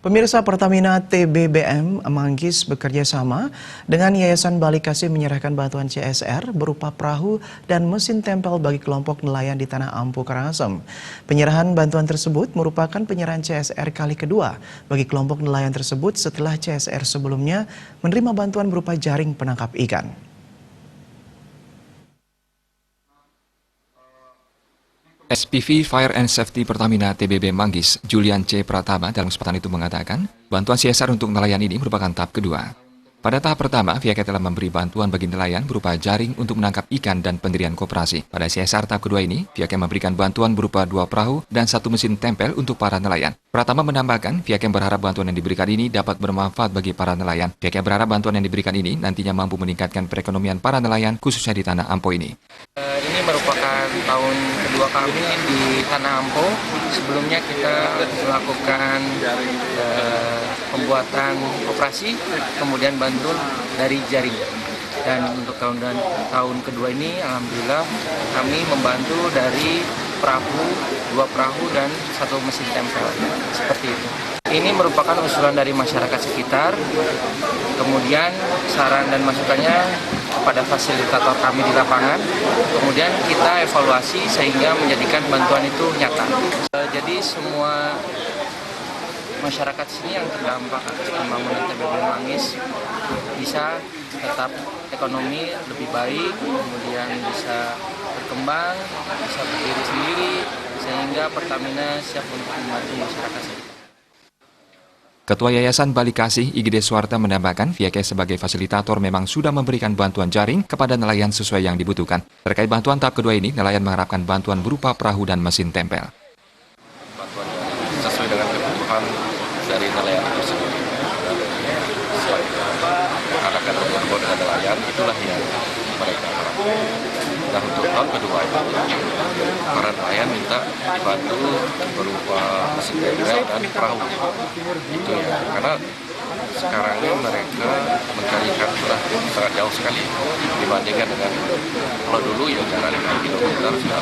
Pemirsa, Pertamina TBBM Manggis bekerja sama dengan Yayasan Balik Kasih menyerahkan bantuan CSR berupa perahu dan mesin tempel bagi kelompok nelayan di Tanah Ampo, Karangasem. Penyerahan bantuan tersebut merupakan penyerahan CSR kali kedua bagi kelompok nelayan tersebut setelah CSR sebelumnya menerima bantuan berupa jaring penangkap ikan. SPV Fire and Safety Pertamina TBB Manggis, Julian C. Pratama dalam kesempatan itu mengatakan, bantuan CSR untuk nelayan ini merupakan tahap kedua. Pada tahap pertama, pihaknya telah memberi bantuan bagi nelayan berupa jaring untuk menangkap ikan dan pendirian koperasi. Pada CSR tahap kedua ini, pihaknya memberikan bantuan berupa 2 perahu dan 1 mesin tempel untuk para nelayan. Pratama menambahkan, pihaknya berharap bantuan yang diberikan ini dapat bermanfaat bagi para nelayan. Pihaknya berharap bantuan yang diberikan ini nantinya mampu meningkatkan perekonomian para nelayan, khususnya di Tanah Ampo ini. Ini merupakan tahun kedua kami di Tanah Ampo. Sebelumnya kita melakukan pembuatan operasi, kemudian bantuan dari jaring. Dan untuk tahun kedua ini, alhamdulillah kami membantu dari perahu, 2 perahu dan 1 mesin tempel, seperti itu. Ini merupakan usulan dari masyarakat sekitar, kemudian saran dan masukannya kepada fasilitator kami di lapangan, kemudian kita evaluasi sehingga menjadikan bantuan itu nyata. Jadi semua masyarakat sini yang terdampak pembangunan TBB Manggis bisa tetap ekonomi lebih baik, kemudian bisa berkembang, bisa berdiri sendiri, sehingga Pertamina siap untuk membantu masyarakat sekitar. Ketua Yayasan Balik Kasih, IGD Suwarta menambahkan, pihaknya sebagai fasilitator memang sudah memberikan bantuan jaring kepada nelayan sesuai yang dibutuhkan. Terkait bantuan tahap kedua ini, nelayan mengharapkan bantuan berupa perahu dan mesin tempel. Bantuan sesuai dengan kebutuhan dari nelayan itu sendiri. Akan bergabung dengan nelayan, itulah yang mereka harapkan. Dan untuk tahun kedua itu, para nelayan minta dibantu berupa mesin tempel dan perahu. Itu ya, karena sekarang ini mereka mencari ikan sudah sangat jauh sekali dibandingkan dengan kalau dulu ya jalan 5 kilometer sudah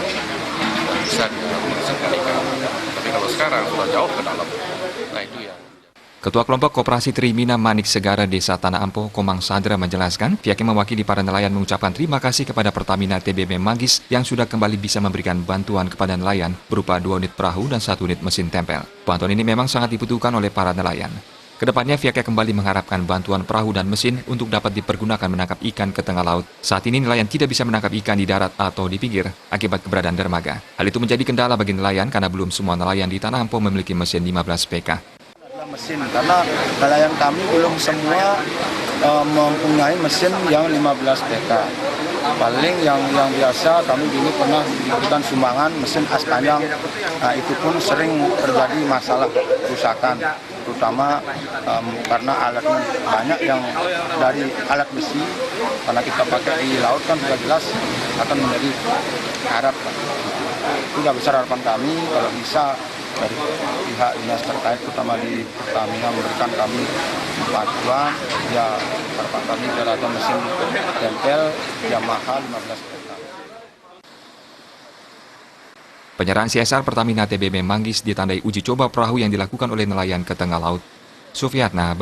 bisa menghasilkan ikan. Tapi kalau sekarang sudah jauh ke dalam, nah itu ya. Ketua Kelompok Koperasi Trimina Manik Segara Desa Tanah Ampo, Komang Sadra menjelaskan, pihaknya mewakili para nelayan mengucapkan terima kasih kepada Pertamina TBB Manggis yang sudah kembali bisa memberikan bantuan kepada nelayan berupa 2 unit perahu dan 1 unit mesin tempel. Bantuan ini memang sangat dibutuhkan oleh para nelayan. Kedepannya pihaknya kembali mengharapkan bantuan perahu dan mesin untuk dapat dipergunakan menangkap ikan ke tengah laut. Saat ini nelayan tidak bisa menangkap ikan di darat atau di pinggir akibat keberadaan dermaga. Hal itu menjadi kendala bagi nelayan karena belum semua nelayan di Tanah Ampo memiliki mesin 15 PK. Mesin, karena nelayan kami belum semua mempunyai mesin yang 15 PK. Paling yang biasa kami dulu pernah diberikan sumbangan mesin as panjang. Nah, itu pun sering terjadi masalah kerusakan, terutama karena alatnya banyak yang dari alat besi, karena kita pakai di laut kan sudah jelas akan menjadi karat. Itu sudah besar harapan kami kalau bisa dari pihak dinas terkait, terutama di Pertamina, memberikan kami bantuan. Ya, harapan kami kalau ada mesin tempel yang mahal 15 juta. Penyerahan CSR Pertamina TBB Manggis ditandai uji coba perahu yang dilakukan oleh nelayan ke tengah laut. Sufiatna